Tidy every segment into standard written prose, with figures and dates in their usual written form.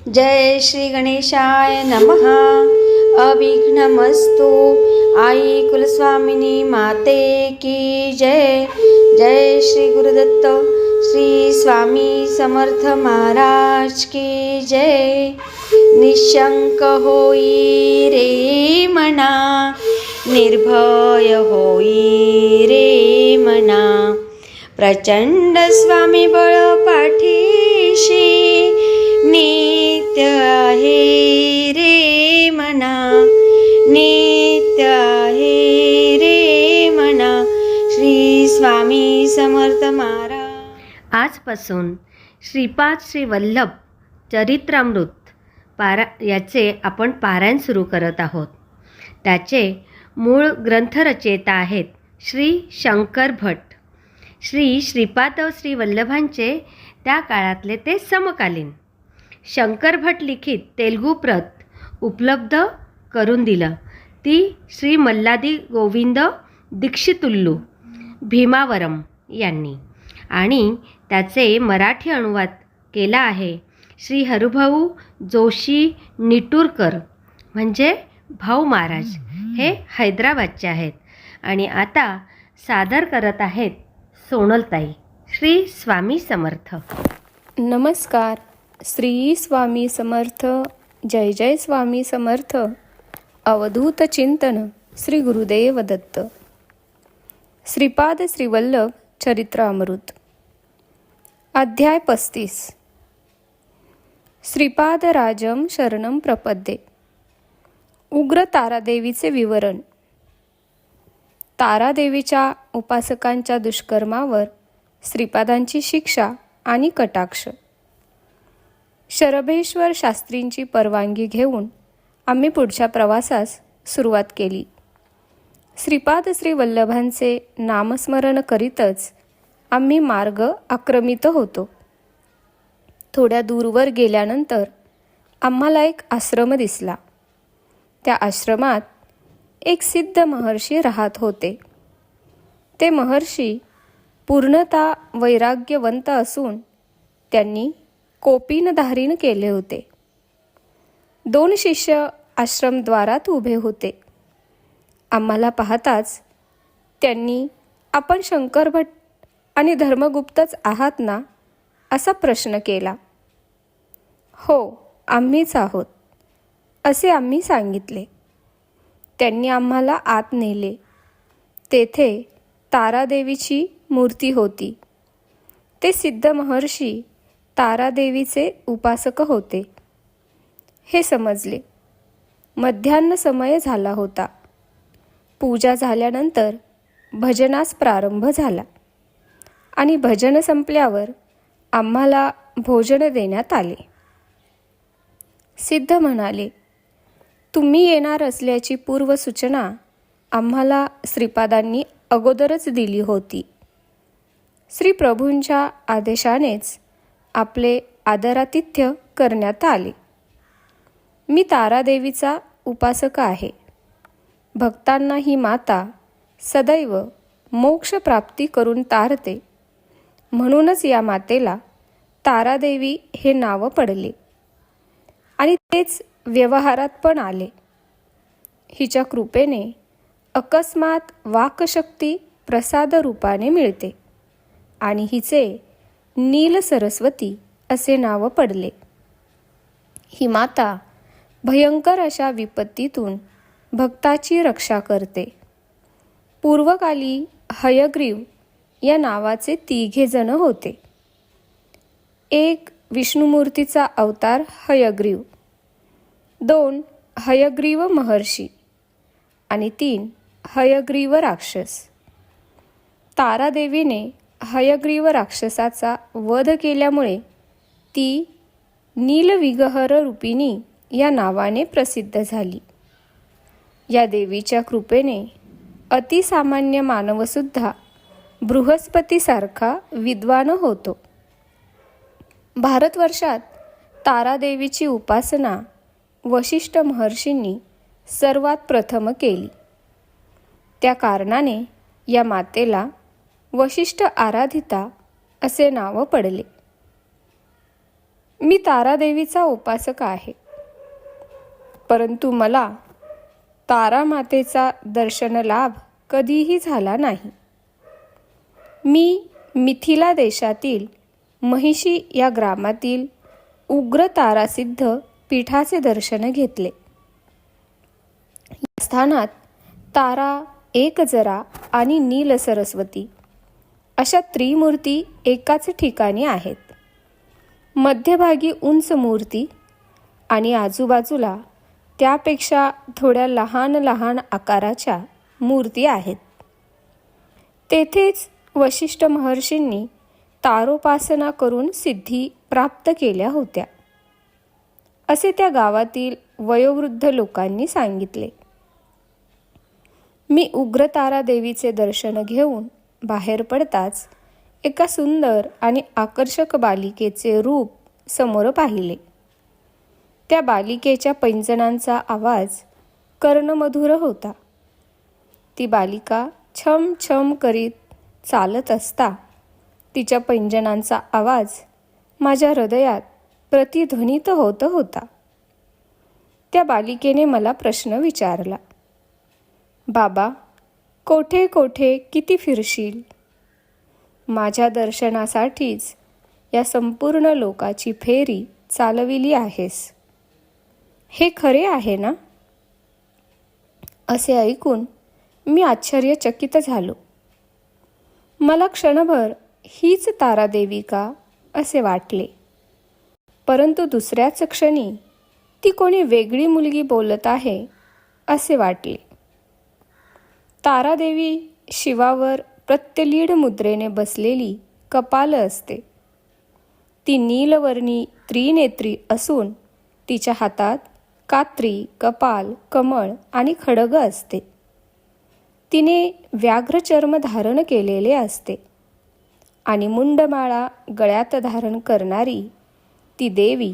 जय श्री गणेशाय नमः. अविघ्नमस्तु. आई कुलस्वामिनी माते की जय. जय श्री गुरुदत्त श्री स्वामी समर्थ महाराज की जय. निशंक होई रे मना, निर्भय होई रे मना. प्रचंड स्वामी बळ पाठीशी, नित्य आहे रे मना. नित्य आहे रे मना. श्री स्वामी समर्थ महाराज. आजपासून श्रीपाद श्री वल्लभ चरित्रामृत याचे आपण पारायण सुरू करत आहोत. त्याचे मूळ ग्रंथरचयिता आहेत श्री शंकर भट. श्रीपाद श्री वल्लभांचे त्या काळातले ते समकालीन. शंकर भट लिखित तेलुगू प्रत उपलब्ध करून दिलं ती श्री मल्लादी गोविंद दीक्षितुल्लू भीमावरम यांनी, आणि त्याचे मराठी अनुवाद केला आहे श्री हरिभाऊ जोशी निटूरकर, म्हणजे भाऊ महाराज. हे हैदराबादचे आहेत. आणि आता सादर करत आहेत सोनलताई. श्री स्वामी समर्थ. नमस्कार. श्री स्वामी समर्थ. जय जय स्वामी समर्थ. अवधूत चिंतन श्री गुरुदेव दत्त. श्रीपाद श्री वल्लभ चरित्रामृत. अध्याय 35. श्रीपाद राजम शरणम प्रपद्ये. उग्र तारादेवीचे विवरण. तारादेवीच्या उपासकांच्या दुष्कर्मावर श्रीपादांची शिक्षा आणि कटाक्ष. शरभेश्वर शास्त्रींची परवानगी घेऊन आम्ही पुढच्या प्रवासास सुरुवात केली. श्रीपाद श्री वल्लभांचे नामस्मरण करीतच आम्ही मार्ग आक्रमित होतो. थोड्या दूरवर गेल्यानंतर आम्हाला एक आश्रम दिसला. त्या आश्रमात एक सिद्ध महर्षी राहत होते. ते महर्षी पूर्णतः वैराग्यवंत असून त्यांनी कोपीन धारण केले होते. 2 शिष्य आश्रमद्वारात उभे होते. आम्हाला पाहताच त्यांनी आपण शंकर भट आणि धर्मगुप्तच आहात ना, असा प्रश्न केला. हो, आम्हीच आहोत, असे आम्ही सांगितले. त्यांनी आम्हाला आत नेले. तेथे तारादेवीची मूर्ती होती. ते सिद्ध महर्षी तारादेवीचे उपासक होते हे समजले. मध्यान्ह समय झाला होता. पूजा झाल्यानंतर भजनास प्रारंभ झाला आणि भजन संपल्यावर आम्हाला भोजन देण्यात आले. सिद्ध म्हणाले, तुम्ही येणार असल्याची पूर्वसूचना आम्हाला श्रीपादांनी अगोदरच दिली होती. श्री प्रभूंच्या आदेशानेच आपले आदरातिथ्य करण्यात आले. मी तारादेवीचा उपासक आहे. भक्तांना ही माता सदैव मोक्ष प्राप्ती करून तारते, म्हणूनच या मातेला तारादेवी हे नाव पडले आणि तेच व्यवहारात पण आले. हिच्या कृपेने अकस्मात वाक्शक्ती प्रसाद रूपाने मिळते आणि हिचे नील सरस्वती असे नाव पडले. ही माता भयंकर अशा विपत्तीतून भक्ताची रक्षा करते. पूर्वकाली हयग्रीव या नावाचे 3 जण होते. एक विष्णुमूर्तीचा अवतार हयग्रीव, 2 हयग्रीव महर्षी आणि 3 हयग्रीव राक्षस. तारादेवीने हयग्रीव राक्षसाचा वध केल्यामुळे ती नीलविगहर रूपिणी या नावाने प्रसिद्ध झाली. या देवीच्या कृपेने अतिसामान्य मानवसुद्धा बृहस्पतीसारखा विद्वान होतो. भारतवर्षात तारादेवीची उपासना वशिष्ठ महर्षींनी सर्वात प्रथम केली. त्या कारणाने या मातेला वशिष्ठ आराधिता असे नाव पडले. मी तारादेवीचा उपासक आहे, परंतु मला तारामातेचा दर्शन लाभ कधीही झाला नाही. मी मिथिला देशातील महिषी या ग्रामातील उग्र तारासिद्ध पीठाचे दर्शन घेतले. या स्थानात तारा, एकजरा आणि नील सरस्वती अशा त्रिमूर्ती एकाच ठिकाणी आहेत. मध्यभागी उंच मूर्ती आणि आजूबाजूला त्यापेक्षा थोड्या लहान लहान आकाराच्या मूर्ती आहेत. तेथेच वशिष्ठ महर्षींनी तारोपासना करून सिद्धी प्राप्त केल्या होत्या, असे त्या गावातील वयोवृद्ध लोकांनी सांगितले. मी उग्र तारा देवीचे दर्शन घेऊन बाहेर पडताच एका सुंदर आणि आकर्षक बालिकेचे रूप समोर पाहिले. त्या बालिकेच्या पैंजणांचा आवाज कर्णमधुर होता. ती बालिका छम छम करीत चालत असता तिच्या पैंजणांचा आवाज माझ्या हृदयात प्रतिध्वनित होत होता. त्या बालिकेने मला प्रश्न विचारला, बाबा, कोठे कोठे किती फिरशील? माझ्या दर्शनासाठीच या संपूर्ण लोकाची फेरी चालविली आहेस, हे खरे आहे ना? असे ऐकून मी आश्चर्यचकित झालो. मला क्षणभर हीच तारादेवी का असे वाटले, परंतु दुसऱ्याच क्षणी ती कोणी वेगळी मुलगी बोलत आहे असे वाटले. तारादेवी शिवावर प्रत्यलीड मुद्रेने बसलेली कपाल असते. ती नीलवर्णी त्रिनेत्री असून तिच्या हातात कात्री, कपाल, कमळ आणि खड्ग असते. तिने व्याघ्रचर्म धारण केलेले असते आणि मुंडमाळा गळ्यात धारण करणारी ती देवी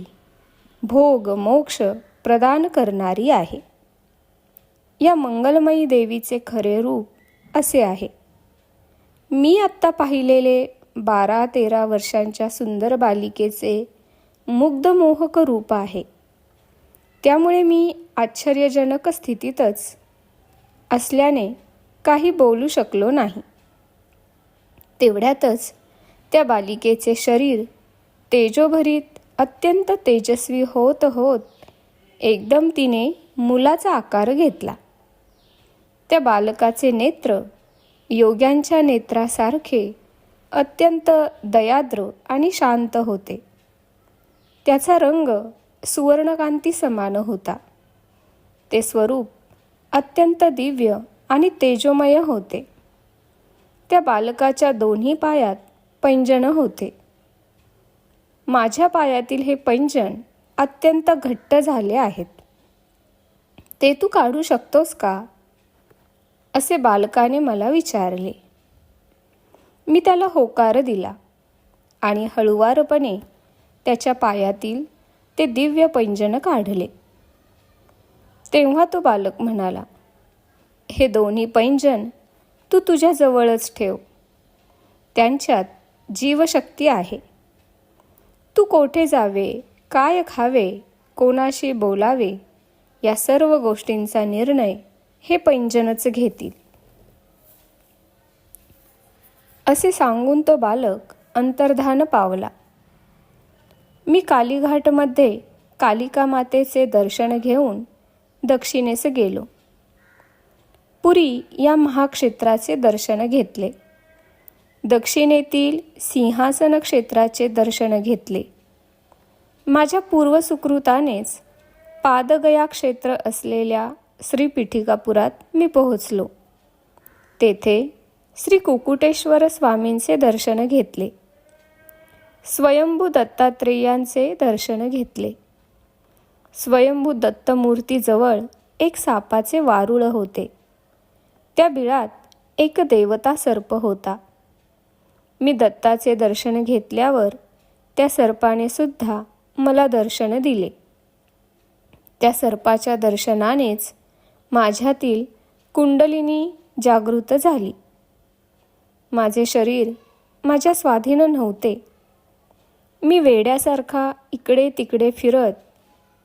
भोग मोक्ष प्रदान करणारी आहे. या मंगलमयी देवीचे खरे रूप असे आहे. मी आत्ता पाहिलेले 12-13 वर्षांच्या सुंदर बालिकेचे मुग्धमोहक रूप आहे. त्यामुळे मी आश्चर्यजनक स्थितीतच असल्याने काही बोलू शकलो नाही. तेवढ्यातच त्या बालिकेचे शरीर तेजोभरीत अत्यंत तेजस्वी होत होत एकदम तिने मुलाचा आकार घेतला. त्या बालकाचे नेत्र योग्यांच्या नेत्रासारखे अत्यंत दयाद्र आणि शांत होते. त्याचा रंग सुवर्णकांती समान होता. ते स्वरूप अत्यंत दिव्य आणि तेजोमय होते. त्या बालकाच्या दोन्ही पायात पैंजण होते. माझ्या पायातील हे पैंजण अत्यंत घट्ट झाले आहेत. ते तू काढू शकतोस का? असे बालकाने मला विचारले. मी त्याला होकार दिला आणि हळुवारपणे त्याच्या पायातील ते दिव्य पैंजण काढले. तेव्हा तो बालक म्हणाला, हे दोन्ही पैंजण तू तुझ्या जवळच ठेव. त्यांच्यात जीवशक्ती आहे. तू कोठे जावे, काय खावे, कोणाशी बोलावे या सर्व गोष्टींचा निर्णय हे पैंजणच घेतील. असे सांगून तो बालक अंतर्धान पावला. मी कालीघाटमध्ये कालिका मातेचे दर्शन घेऊन दक्षिणेस गेलो. पुरी या महाक्षेत्राचे दर्शन घेतले. दक्षिणेतील सिंहासन क्षेत्राचे दर्शन घेतले. माझ्या पूर्वसुकृतानेच पादगया क्षेत्र असलेल्या श्रीपीठिकापुरात मी पोहोचलो. तेथे श्री कुकुटेश्वर स्वामींचे दर्शन घेतले. स्वयंभू दत्तात्रेयांचे दर्शन घेतले. स्वयंभू दत्तमूर्तीजवळ एक सापाचे वारुळ होते. त्या बिळात एक देवता सर्प होता. मी दत्ताचे दर्शन घेतल्यावर त्या सर्पाने सुद्धा मला दर्शन दिले. त्या सर्पाच्या दर्शनानेच माझ्यातील कुंडलिनी जागृत झाली. माझे शरीर माझ्या स्वाधीन नव्हते. मी वेड्यासारखा इकडे तिकडे फिरत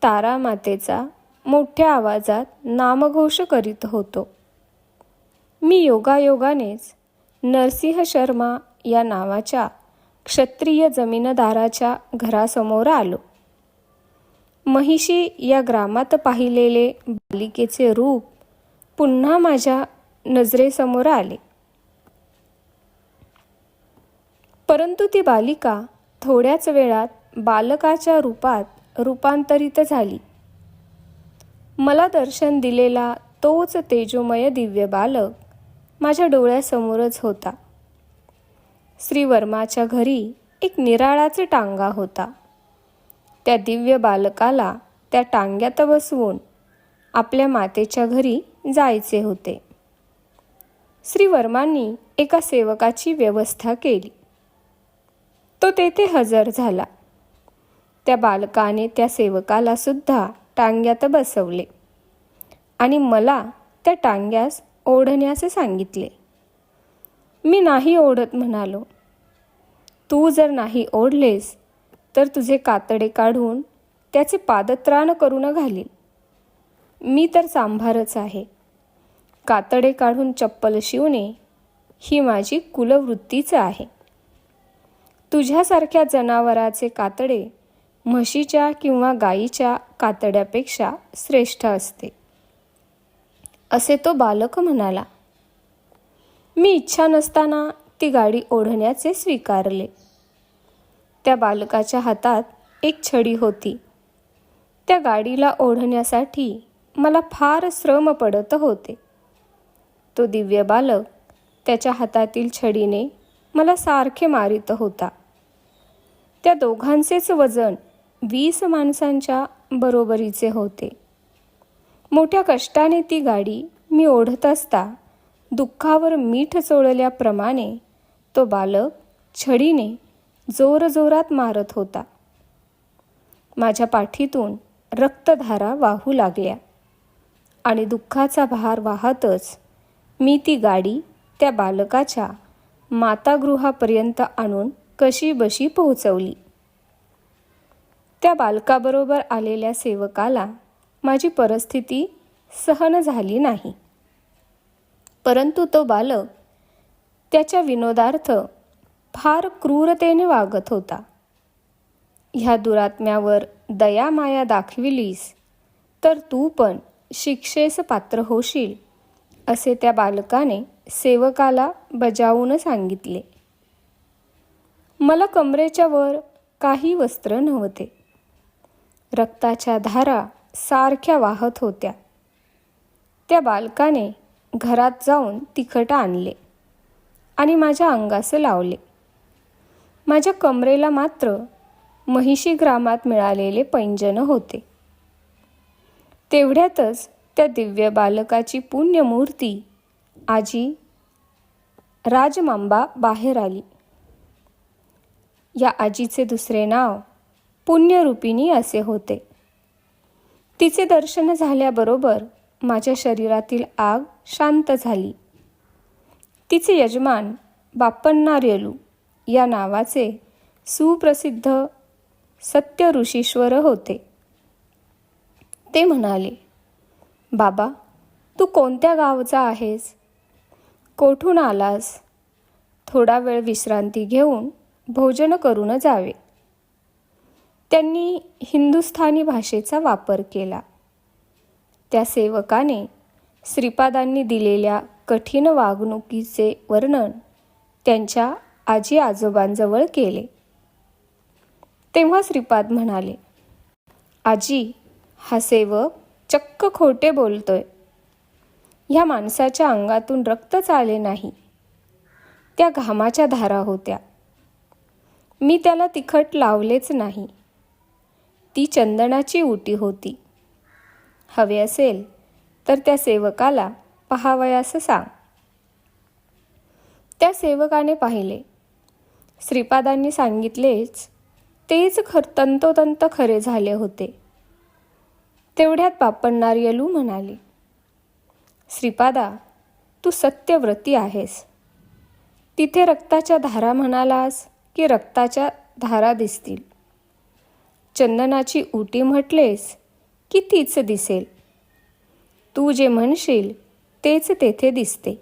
तारामातेचा मोठ्या आवाजात नामघोष करीत होतो. मी योगायोगानेच नरसिंह शर्मा या नावाच्या क्षत्रिय जमीनदाराच्या घरासमोर आलो. महिषी या ग्रामात पाहिलेले बालिकेचे रूप पुन्हा माझ्या नजरेसमोर आले. परंतु ती बालिका थोड्याच वेळात बालकाच्या रूपात रूपांतरित झाली. मला दर्शन दिलेला तोच तेजोमय दिव्य बालक माझ्या डोळ्यासमोरच होता. श्रीवर्माच्या घरी एक निराळाच टांगा होता. त्या दिव्य बालकाला त्या टांग्यात बसवून आपल्या मातेच्या घरी जायचे होते. श्रीवर्मांनी एका सेवकाची व्यवस्था केली. तो तेथे हजर झाला. त्या बालकाने त्या सेवकाला सुद्धा टांग्यात बसवले आणि मला त्या टांग्यास ओढण्यास सांगितले. मी नाही ओढत म्हणालो. तू जर नाही ओढलेस तर तुझे कातडे काढून त्याचे पादत्राण करून घालील. मी तर सांभारच आहे. कातडे काढून चप्पल शिवणे ही माझी कुलवृत्तीच आहे. तुझ्यासारख्या जनावराचे कातडे म्हशीच्या किंवा गायीच्या कातड्यापेक्षा श्रेष्ठ असते, असे तो बालक म्हणाला. मी इच्छा नसताना ती गाडी ओढण्याचे स्वीकारले. त्या बालकाच्या हातात एक छडी होती. त्या गाडीला ओढण्यासाठी मला फार श्रम पडत होते. तो दिव्य बालक त्याच्या हातातील छडीने मला सारखे मारित होता. त्या दोघांचेच वजन 20 माणसांच्या बरोबरीचे होते. मोठ्या कष्टाने ती गाडी मी ओढत असता दुःखावर मीठ चोळल्याप्रमाणे तो बालक छडीने जोरजोरात मारत होता. माझ्या पाठीतून रक्तधारा वाहू लागल्या आणि दुःखाचा भार वाहतच मी ती गाडी त्या बालकाच्या मातागृहापर्यंत आणून कशीबशी पोहोचवली. त्या बालकाबरोबर आलेल्या सेवकाला माझी परिस्थिती सहन झाली नाही. परंतु तो बालक त्याच्या विनोदार्थ फार क्रूरतेने वागत होता. ह्या दुरात्म्यावर दयामाया दाखविलीस तर तू पण शिक्षेस पात्र होशील, असे त्या बालकाने सेवकाला बजावून सांगितले. मला कमरेच्या वर काही वस्त्र नव्हते. रक्ताच्या धारा सारख्या वाहत होत्या. त्या बालकाने घरात जाऊन तिखट आणले आणि माझ्या अंगास लावले. माझ्या कमरेला मात्र महिषी ग्रामात मिळालेले पैंजन होते. तेवढ्यातच त्या दिव्य बालकाची पुण्यमूर्ती आजी राजमांबा बाहेर आली. या आजीचे दुसरे नाव पुण्यरूपिणी असे होते. तिचे दर्शन झाल्याबरोबर माझ्या शरीरातील आग शांत झाली. तिचे यजमान बाप्पण्णार्यलू या नावाचे सुप्रसिद्ध सत्य ऋषीश्वर होते. ते म्हणाले, बाबा, तू कोणत्या गावचा आहेस? कोठून आलास? थोडा वेळ विश्रांती घेऊन भोजन करून जावे. त्यांनी हिंदुस्थानी भाषेचा वापर केला. त्या सेवकाने श्रीपादांनी दिलेल्या कठीण वागणुकीचे वर्णन त्यांच्या आजी आजोबांजवळ केले. तेव्हा श्रीपाद म्हणाले, आजी, हा सेवक चक्क खोटे बोलतोय. ह्या माणसाच्या अंगातून रक्तच आले नाही. त्या घामाच्या धारा होत्या. मी त्याला तिखट लावलेच नाही. ती चंदनाची उटी होती. हवे असेल तर त्या सेवकाला पहावयास सांग. त्या सेवकाने पाहिले. श्रीपादांनी सांगितलेच तेच तंतोतंत खरे झाले होते. तेवढ्यात बाप्पण्णार्यलू म्हणाले, श्रीपादा, तू सत्यव्रती आहेस. तिथे रक्ताच्या धारा म्हणालास की रक्ताच्या धारा दिसतील. चंदनाची उटी म्हटलेस की तीच दिसेल. तू जे म्हणशील तेच तेथे दिसते.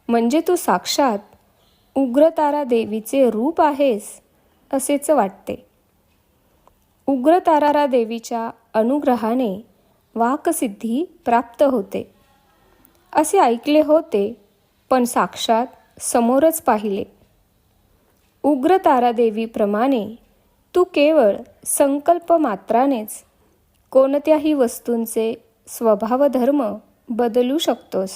म्हणजे तू साक्षात उग्रतारा देवीचे रूप आहेस असेच वाटते. उग्रतारा देवीच्या अनुग्रहाने वाकसिद्धी प्राप्त होते असे ऐकले होते, पण साक्षात समोरच पाहिले. उग्रतारादेवीप्रमाणे तू केवळ संकल्प मात्रानेच कोणत्याही वस्तूंचे स्वभावधर्म बदलू शकतोस.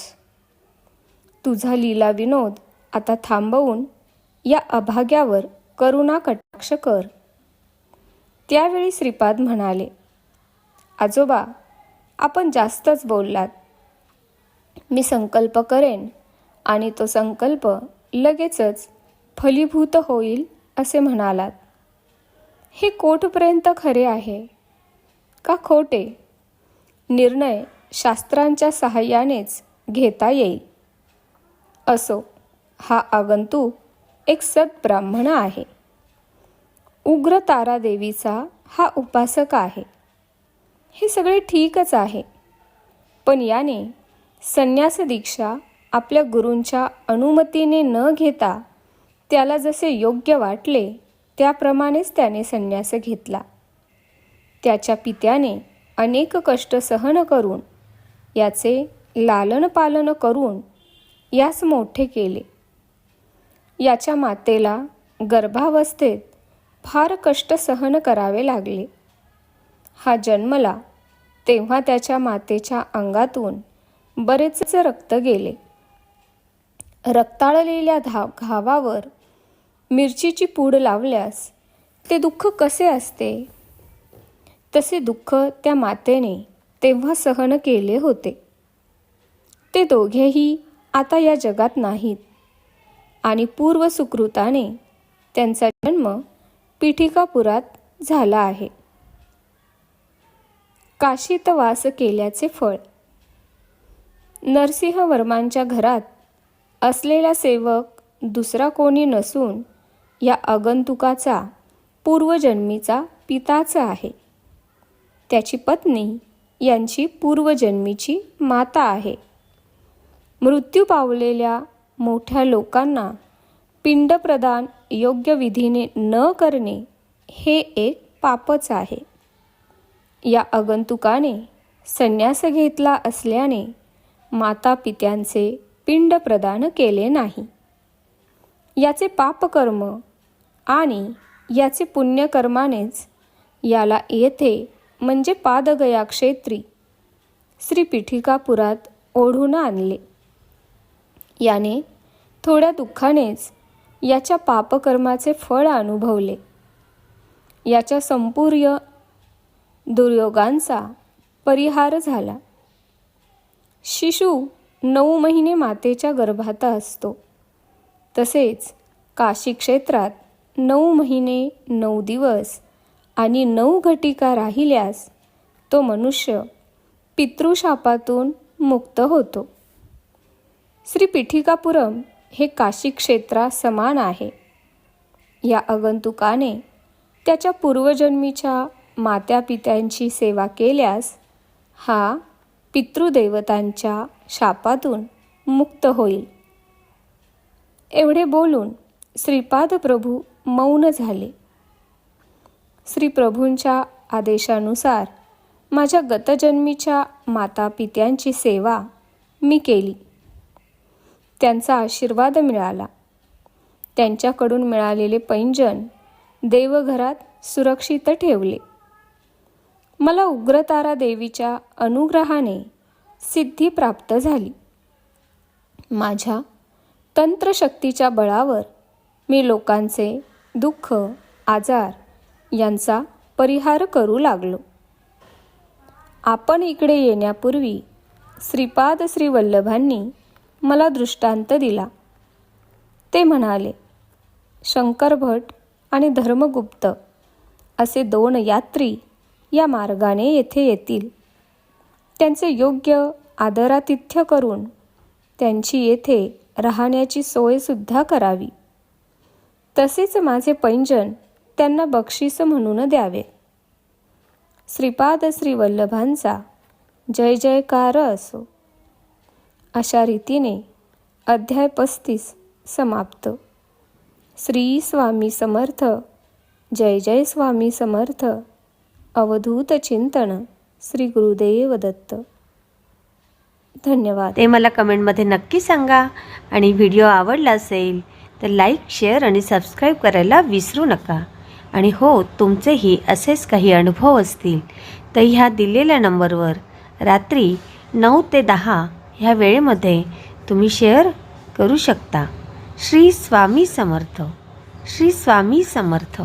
तुझा लीला विनोद आता थांबवून या अभाग्यावर करुणा कटाक्ष कर. त्यावेळी श्रीपाद म्हणाले, आजोबा, आपण जास्तच बोललात. मी संकल्प करेन आणि तो संकल्प लगेचच फलीभूत होईल असे म्हणालात. हे कोठपर्यंत खरे आहे का खोटे? निर्णय शास्त्रांच्या सहाय्यानेच घेता येईल. असो, हा आगंतुक एक सद्ब्राह्मण आहे. उग्र तारादेवीचा हा उपासक आहे. हे सगळे ठीकच आहे, पण याने संन्यास दीक्षा आपल्या गुरूंच्या अनुमतीने न घेता त्याला जसे योग्य वाटले त्याप्रमाणेच त्याने संन्यास घेतला. त्याच्या पित्याने अनेक कष्ट सहन करून याचे लालन पालन करून यास मोठे केले. याच्या मातेला गर्भावस्थेत फार कष्ट सहन करावे लागले. हा जन्मला तेव्हा त्याच्या मातेच्या अंगातून बरेच रक्त गेले. रक्ताळलेल्या घावावर मिरचीची पूड लावल्यास ते दुःख कसे असते, तसे दुःख त्या मातेने तेव्हा सहन केले होते. ते दोघेही आता या जगात नाहीत आणि पूर्व सुकृताने त्यांचा जन्म पीठिकापुरात झाला आहे. काशीत वास केल्याचे फळ. नरसिंहवर्मांच्या घरात असलेला सेवक दुसरा कोणी नसून या आगंतुकाचा पूर्वजन्मीचा पिताचा आहे. त्याची पत्नी यांची पूर्वजन्मीची माता आहे. मृत्यू पावलेल्या मोठ्या लोकांना पिंडप्रदान योग्य विधीने न करणे हे एक पापच आहे. या आगंतुकाने संन्यास घेतला असल्याने माता पित्यांचे पिंडप्रदान केले नाही. याचे पापकर्म आणि याचे पुण्यकर्मानेच याला येथे म्हणजे पादगया क्षेत्री श्री पीठिकापुरात ओढून आणले. याने थोड्या दुःखानेच याच्या पापकर्माचे फळ अनुभवले. याच्या संपूर्ण दुर्योगांचा परिहार झाला. शिशु 9 महिने मातेच्या गर्भात असतो, तसेच काशी क्षेत्रात 9 महिने 9 दिवस आणि 9 घटिका राहिल्यास तो मनुष्य पितृशापातून मुक्त होतो. श्री पीठिकापुरम हे काशी क्षेत्रा समान आहे. या आगंतुकाने त्याच्या पूर्वजन्मीच्या मात्यापित्यांची सेवा केल्यास हा पितृदेवतांच्या शापातून मुक्त होईल. एवढे बोलून श्रीपाद प्रभू मौन झाले. श्री प्रभूंच्या आदेशानुसार माझ्या गतजन्मीच्या मातापित्यांची सेवा मी केली. त्यांचा आशीर्वाद मिळाला. त्यांच्याकडून मिळालेले पैंजण देवघरात सुरक्षित ठेवले. मला उग्रतारा देवीच्या अनुग्रहाने सिद्धी प्राप्त झाली. माझ्या तंत्रशक्तीच्या बळावर मी लोकांचे दुःख, आजार यांचा परिहार करू लागलो. आपण इकडे येण्यापूर्वी श्रीपाद श्री वल्लभांनी मला दृष्टांत दिला. ते म्हणाले, शंकर भट आणि धर्मगुप्त असे 2 यात्री या मार्गाने येथे येतील. त्यांचे योग्य आदरातिथ्य करून त्यांची येथे राहण्याची सोयसुद्धा करावी. तसेच माझे पैंजण त्यांना बक्षीस म्हणून द्यावे. श्रीपाद श्री वल्लभांचा जय जयकार असो. अशा रीतीने अध्याय 35 समाप्त. श्री स्वामी समर्थ. जय जय स्वामी समर्थ. अवधूत चिंतन. श्री गुरुदेव दत्त. धन्यवाद. ते मला कमेंटमध्ये नक्की सांगा. आणि व्हिडिओ आवडला असेल तर लाईक, शेअर आणि सबस्क्राईब करायला विसरू नका. आणि हो, तुमचेही असेच काही अनुभव असतील तर ह्या दिलेल्या नंबरवर रात्री 9 ते 10 ह्या वेळेमध्ये तुम्ही शेअर करू शकता. श्री स्वामी समर्थ. श्री स्वामी समर्थ.